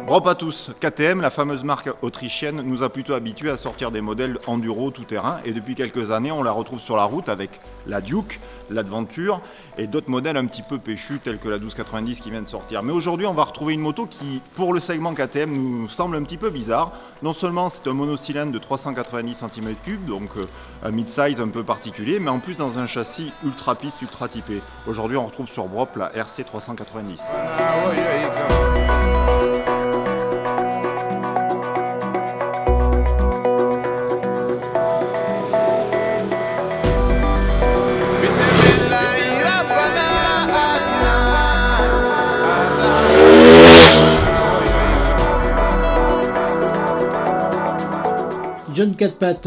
Brop à tous, KTM, la fameuse marque autrichienne, nous a plutôt habitués à sortir des modèles enduro tout-terrain et depuis quelques années on la retrouve sur la route avec la Duke, l'Adventure et d'autres modèles un petit peu péchus tels que la 1290 qui vient de sortir. Mais aujourd'hui on va retrouver une moto qui, pour le segment KTM, nous semble un petit peu bizarre. Non seulement c'est un monocylindre de 390 cm3, donc un mid-size un peu particulier, mais en plus dans un châssis ultra piste, ultra typé. Aujourd'hui on retrouve sur Brop la RC 390. John Catpat,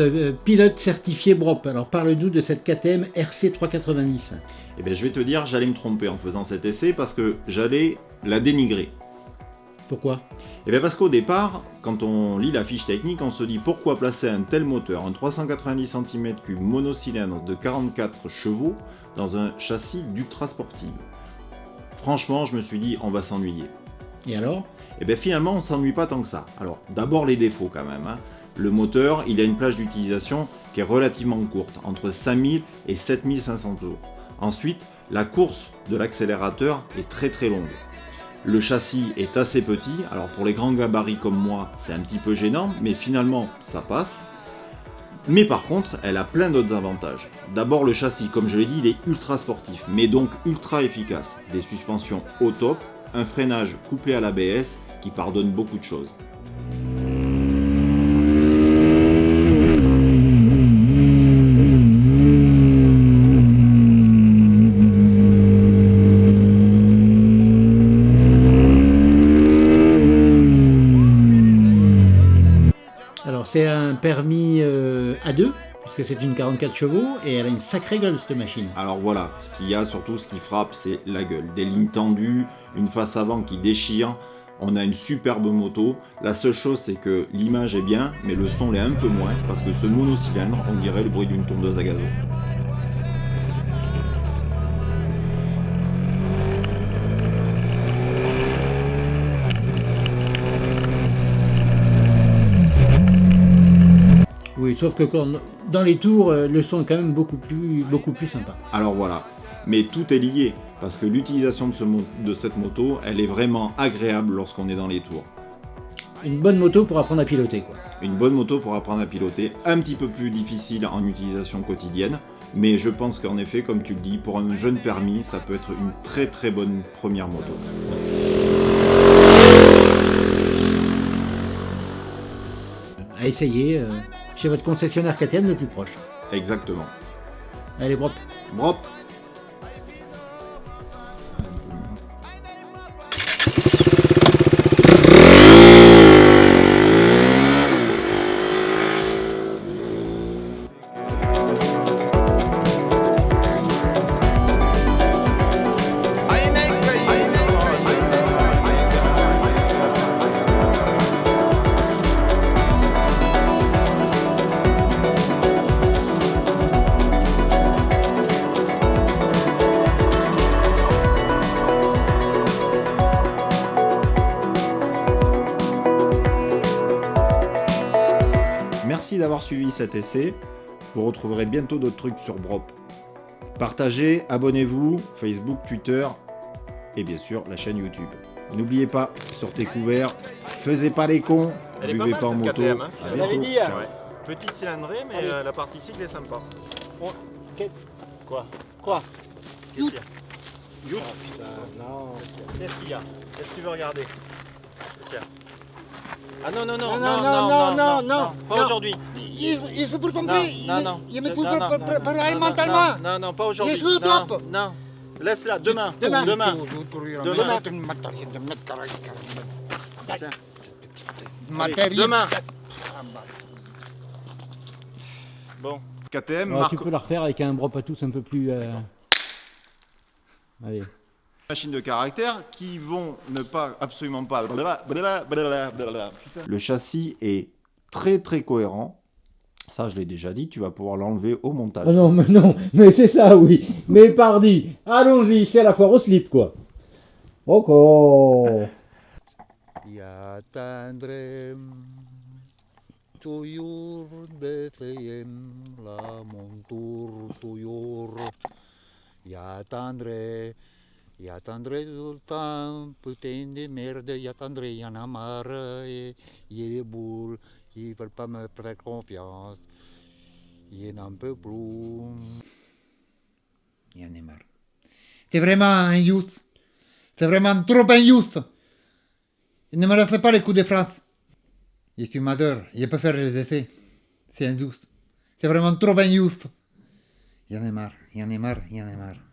pilote certifié Brop. Alors parle-nous de cette KTM RC 390. Eh bien, je vais te dire, j'allais me tromper en faisant cet essai parce que j'allais la dénigrer. Pourquoi ? Eh bien parce qu'au départ, quand on lit la fiche technique, on se dit pourquoi placer un tel moteur, un 390 cm3 monocylindre de 44 chevaux dans un châssis d'ultra sportive. Franchement, je me suis dit, on va s'ennuyer. Et alors ? Eh bien finalement, on s'ennuie pas tant que ça. Alors, d'abord les défauts quand même. Le moteur, il a une plage d'utilisation qui est relativement courte, entre 5000 et 7500 tours. Ensuite, la course de l'accélérateur est très longue. Le châssis est assez petit, alors pour les grands gabarits comme moi, c'est un petit peu gênant, mais finalement, ça passe. Mais par contre, elle a plein d'autres avantages. D'abord, le châssis, comme je l'ai dit, il est ultra sportif, mais donc ultra efficace. Des suspensions au top, un freinage couplé à l'ABS qui pardonne beaucoup de choses. Alors c'est un permis A2, puisque c'est une 44 chevaux, et elle a une sacrée gueule cette machine. Alors voilà, ce qu'il y a surtout, ce qui frappe, c'est la gueule. Des lignes tendues, une face avant qui déchire. On a une superbe moto. La seule chose, c'est que l'image est bien, mais le son l'est un peu moins, parce que ce monocylindre, on dirait le bruit d'une tondeuse à gazon. Oui, sauf que dans les tours, le son est quand même beaucoup plus sympa. Alors voilà, mais tout est lié, parce que l'utilisation de cette moto, elle est vraiment agréable lorsqu'on est dans les tours. Une bonne moto pour apprendre à piloter, quoi. Une bonne moto pour apprendre à piloter, un petit peu plus difficile en utilisation quotidienne, mais je pense qu'en effet, comme tu le dis, pour un jeune permis, ça peut être une très bonne première moto. À essayer chez votre concessionnaire KTM le plus proche. Exactement. Allez, Brop. Brop. Merci d'avoir suivi cet essai. Vous retrouverez bientôt d'autres trucs sur Brop. Partagez, abonnez-vous, Facebook, Twitter et bien sûr la chaîne YouTube. N'oubliez pas, sortez couverts, faisez pas les cons, buvez pas en moto. KTM, hein, À bientôt. Ouais. Petite cylindrée, mais la partie cycle est sympa. Quoi Qu'est-ce qu'il y a Yout. Non. Qu'est-ce qu'il y a Qu'est-ce que tu veux regarder Qu'est-ce qu'il y a Ah non, pas aujourd'hui. Il faut pour tomber. Non. Il me faut préparer mentalement. Non, pas aujourd'hui. Je suis au top. Non. Laisse-la, demain. Allez, demain. Bon. KTM Alors, marque tu peux la refaire avec un Brop à tous un peu plus... Allez. machines de caractère qui vont ne pas, absolument pas... Le châssis est très cohérent. Ça, je l'ai déjà dit, tu vas pouvoir l'enlever au montage. Oh non, mais c'est ça, oui. Mais pardi, allons-y, c'est à la foire au slip, quoi. Encore. J'attendrai toujours Bethléem, là mon tour toujours. J'attendrai tout le temps, putain de merde, j'attendrai, y'en a marre, et les boules, ils veulent pas me faire confiance, ils n'en peuvent plus. Y'en a marre. C'est vraiment injuste, c'est vraiment trop injuste. Il ne me laisse pas les coups de France. Je suis majeur, je peux faire les essais. C'est injuste. C'est vraiment trop injuste. Y'en a marre, y'en a marre, y'en a marre.